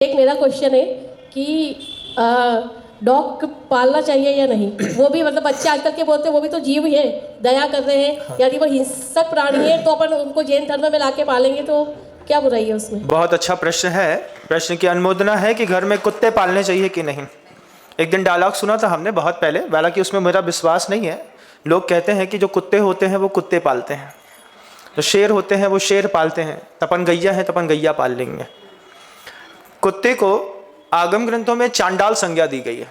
एक मेरा क्वेश्चन है कि डॉग पालना चाहिए या नहीं। वो भी मतलब बच्चे आजकल के बोलते हैं वो भी तो जीव है, दया कर रहे हैं। यदि वो हिंसक प्राणी है तो अपन उनको जैन धर्म में लाके पालेंगे तो क्या बुराई है उसमें? बहुत अच्छा प्रश्न है। प्रश्न की अनुमोदना है कि घर में कुत्ते पालने चाहिए कि नहीं। एक दिन डायलॉग सुना था हमने बहुत पहले, हालांकि उसमें मेरा विश्वास नहीं है। लोग कहते हैं कि जो कुत्ते होते हैं वो कुत्ते पालते हैं, जो शेर होते हैं वो शेर पालते हैं, तपन गैया है तपन गैया पाल लेंगे। कुत्ते को आगम ग्रंथों में चांडाल संज्ञा दी गई है।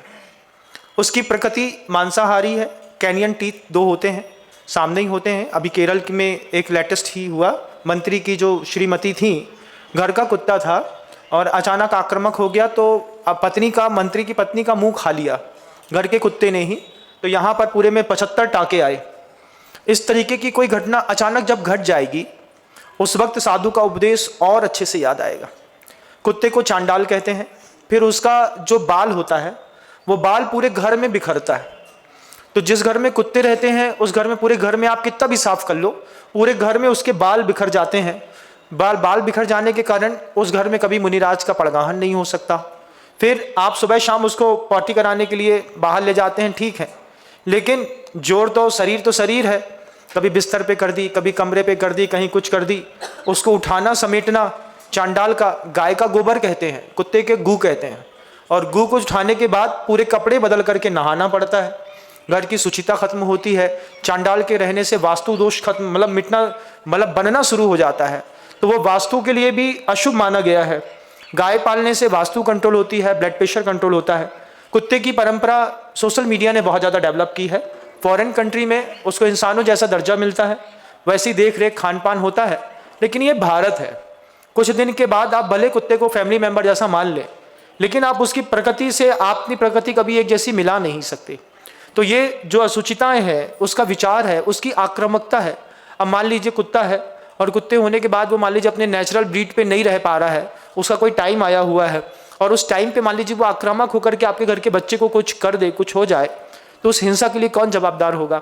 उसकी प्रकृति मांसाहारी है। कैनियन टीथ 2 होते हैं, सामने ही होते हैं। अभी केरल में एक लेटेस्ट ही हुआ, मंत्री की जो श्रीमती थी, घर का कुत्ता था और अचानक आक्रामक हो गया तो पत्नी का, मंत्री की पत्नी का मुंह खा लिया घर के कुत्ते ने ही। तो यहाँ पर पूरे में 75 टाके आए। इस तरीके की कोई घटना अचानक जब घट जाएगी उस वक्त साधु का उपदेश और अच्छे से याद आएगा। कुत्ते को चांडाल कहते हैं। फिर उसका जो बाल होता है वो बाल पूरे घर में बिखरता है। तो जिस घर में कुत्ते रहते हैं उस घर में, पूरे घर में आप कितना भी साफ कर लो, पूरे घर में उसके बाल बिखर जाते हैं। बाल बिखर जाने के कारण उस घर में कभी मुनिराज का पड़गाहन नहीं हो सकता। फिर आप सुबह शाम उसको पॉटी कराने के लिए बाहर ले जाते हैं, ठीक है, लेकिन जोड़ तो शरीर है। कभी बिस्तर पे कर दी, कभी कमरे पे कर दी, कहीं कुछ कर दी, उसको उठाना समेटना चांडाल का। गाय का गोबर कहते हैं, कुत्ते के गू कहते हैं। और गू को उठाने के बाद पूरे कपड़े बदल करके नहाना पड़ता है। घर की शुचिता खत्म होती है। चांडाल के रहने से वास्तु दोष खत्म, मतलब मिटना, मतलब बनना शुरू हो जाता है। तो वो वास्तु के लिए भी अशुभ माना गया है। गाय पालने से वास्तु कंट्रोल होती है, ब्लड प्रेशर कंट्रोल होता है। कुत्ते की परंपरा सोशल मीडिया ने बहुत ज़्यादा डेवलप की है। फॉरेन कंट्री में उसको इंसानों जैसा दर्जा मिलता है, वैसी देख रेख खान पान होता है। लेकिन ये भारत है। कुछ दिन के बाद आप भले कुत्ते को फैमिली मेंबर जैसा मान लें, लेकिन आप उसकी प्रकृति से, आपकी प्रकृति कभी एक जैसी मिला नहीं सकते। तो ये जो असुचिताएं हैं, उसका विचार है, उसकी आक्रामकता है। अब मान लीजिए कुत्ता है और कुत्ते होने के बाद वो मान लीजिए अपने नेचुरल ब्रीड पे नहीं रह पा रहा है, उसका कोई टाइम आया हुआ है और उस टाइम पे मान लीजिए वो आक्रामक होकर के आपके घर के बच्चे को कुछ कर दे, कुछ हो जाए, तो उस हिंसा के लिए कौन जवाबदार होगा?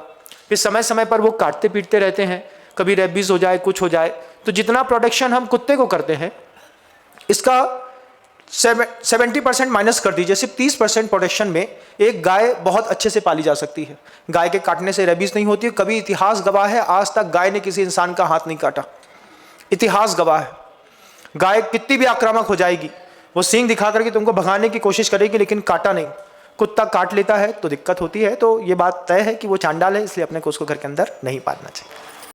फिर समय समय पर वो काटते पीटते रहते हैं, कभी रेबीज हो जाए, कुछ हो जाए। तो जितना प्रोटेक्शन हम कुत्ते को करते हैं, इसका 70% माइनस कर दीजिए, सिर्फ 30% प्रोटेक्शन में एक गाय बहुत अच्छे से पाली जा सकती है। गाय के काटने से रेबीज नहीं होती। कभी इतिहास गवाह है, आज तक गाय ने किसी इंसान का हाथ नहीं काटा। इतिहास गवाह है। गाय कितनी भी आक्रामक हो जाएगी, वो सींग दिखा करके तुमको भगाने की कोशिश करेगी, लेकिन काटा नहीं। कुत्ता काट लेता है तो दिक्कत होती है। तो ये बात तय है कि वो चांडाल है, इसलिए अपने को उसको घर के अंदर नहीं पालना चाहिए।